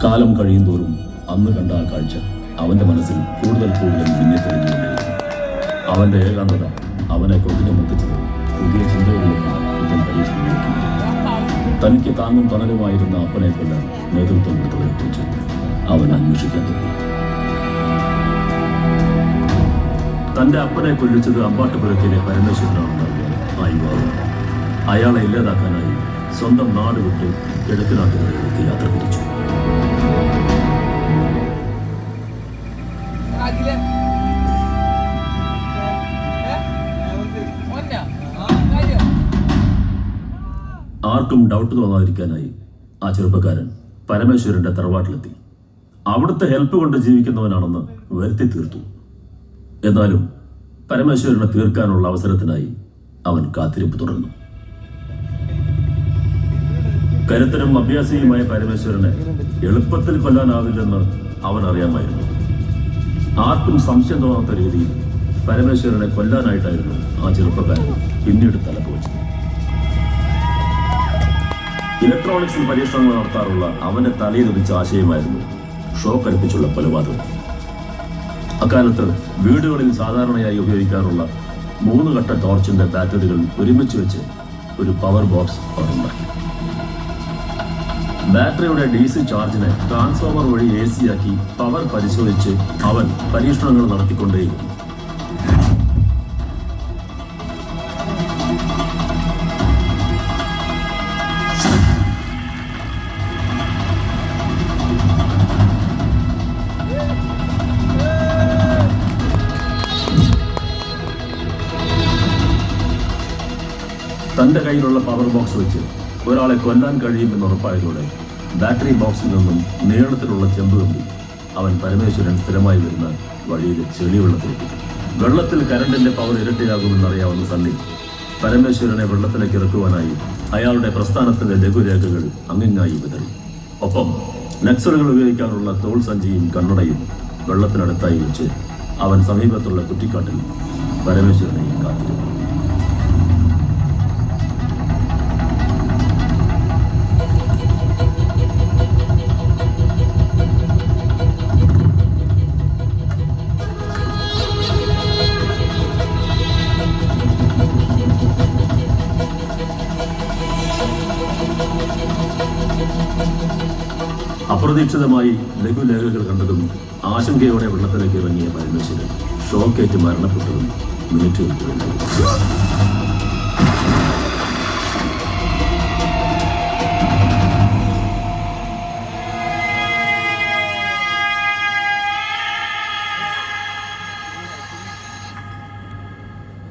കാലം കഴിയുന്തോറും അന്ന് കണ്ട ആ കാഴ്ച അവന്റെ മനസ്സിൽ കൂടുതൽ മിന്നി തെളിഞ്ഞുകൊണ്ടേയിരുന്നു. അവന്റെ ഏകാന്തത അവനെ കൊതിഞ്ഞെത്തിച്ചത് പുതിയ ചിന്തകളിലേക്കും പുതിയ പരീക്ഷണങ്ങളിലേക്കും. തനിക്ക് താങ്ങും തണലുമായിരുന്ന അപ്പനെ കൊല്ലാൻ നേതൃത്വം കൊടുത്തവരെ കുറിച്ച് അവൻ അന്വേഷിക്കാൻ തുടങ്ങി. തന്റെ അപ്പനെ കൊല്ലിച്ചത് അമ്പാട്ടുപുരത്തിലെ പരമേശ്വരനാണെന്നറിയാൻ ആ യുവാവ് അയാളെ ഇല്ലാതാക്കാനായി സ്വന്തം നാട് വിട്ട് കിഴക്ക് നാട്ടുകളിലേക്ക് യാത്ര തിരിച്ചു. ആർക്കും ഡൗട്ട് തോന്നാതിരിക്കാനായി ആ ചെറുപ്പക്കാരൻ പരമേശ്വരന്റെ തറവാട്ടിലെത്തി. അവിടുത്തെ ഹെൽപ്പ് കൊണ്ട് ജീവിക്കുന്നവനാണെന്ന് വരുത്തി തീർത്തു. എന്നാലും പരമേശ്വരനെ തീർക്കാനുള്ള അവസരത്തിനായി അവൻ കാത്തിരിപ്പ് തുടർന്നു. കരുത്തനും അഭ്യാസിയുമായ പരമേശ്വരനെ എളുപ്പത്തിൽ കൊല്ലാനാവില്ലെന്ന് അവൻ അറിയാമായിരുന്നു. ആർക്കും സംശയം തോന്നാത്ത രീതിയിൽ പരമേശ്വരനെ കൊല്ലാനായിട്ടായിരുന്നു ആ ചെറുപ്പക്കാരൻ പിന്നീട് തലപോച്ചത്. ഇലക്ട്രോണിക്സിൽ പരീക്ഷണങ്ങൾ നടത്താറുള്ള അവന്റെ തലയിൽ ലഭിച്ച ആശയമായിരുന്നു ഷോക്ക് അടുപ്പിച്ചുള്ള കൊലപാതകം. അക്കാലത്ത് വീടുകളിൽ സാധാരണയായി ഉപയോഗിക്കാറുള്ള 3 ഘട്ട ടോർച്ചിന്റെ ബാറ്ററികൾ ഒരുമിച്ച് വെച്ച് ഒരു പവർ ബോക്സ് അവർ ഉണ്ടാക്കി. ബാറ്ററിയുടെ DC ചാർജിനെ ട്രാൻസ്ഫോമർ വഴി AC ആക്കി പവർ പരിശോധിച്ച് അവൻ പരീക്ഷണങ്ങൾ നടത്തിക്കൊണ്ടേയിരുന്നു. തന്റെ കയ്യിലുള്ള പവർ ബോക്സ് വെച്ച് ഒരാളെ കൊല്ലാൻ കഴിയുമെന്ന് ഉറപ്പായതോടെ ബാറ്ററി ബോക്സിൽ നിന്നും നീളത്തിലുള്ള ചെമ്പ് കമ്പി അവൻ പരമേശ്വരൻ സ്ഥിരമായി വരുന്ന വഴിയിലെ ചെളിവെള്ളത്തിലേക്ക്. വെള്ളത്തിൽ കരണ്ടിന്റെ പവർ ഇരട്ടിയാകുമെന്നറിയാവുന്ന സണ്ണി പരമേശ്വരനെ വെള്ളത്തിലേക്ക് ഇറക്കുവാനായി അയാളുടെ പ്രസ്ഥാനത്തിന്റെ ലഘുരേഖകൾ അങ്ങിങ്ങായി വിതറി. ഒപ്പം നക്സലുകൾ ഉപയോഗിക്കാനുള്ള തോൾ സഞ്ചിയും കണ്ണടയും വെള്ളത്തിനടുത്തായി വെച്ച് അവൻ സമീപത്തുള്ള കുറ്റിക്കാട്ടിൽ പരമേശ്വരനെയും കാത്തിരുന്നു. അപ്രതീക്ഷിതമായി ലഘുലേഖകൾ കണ്ടതും ആശങ്കയോടെ വെള്ളത്തിലേക്ക് ഇറങ്ങിയ പരമേശ്വരൻ ഷോക്കേറ്റ് മരണപ്പെട്ടതും മിനിറ്റുകൾക്കുള്ളിലായി.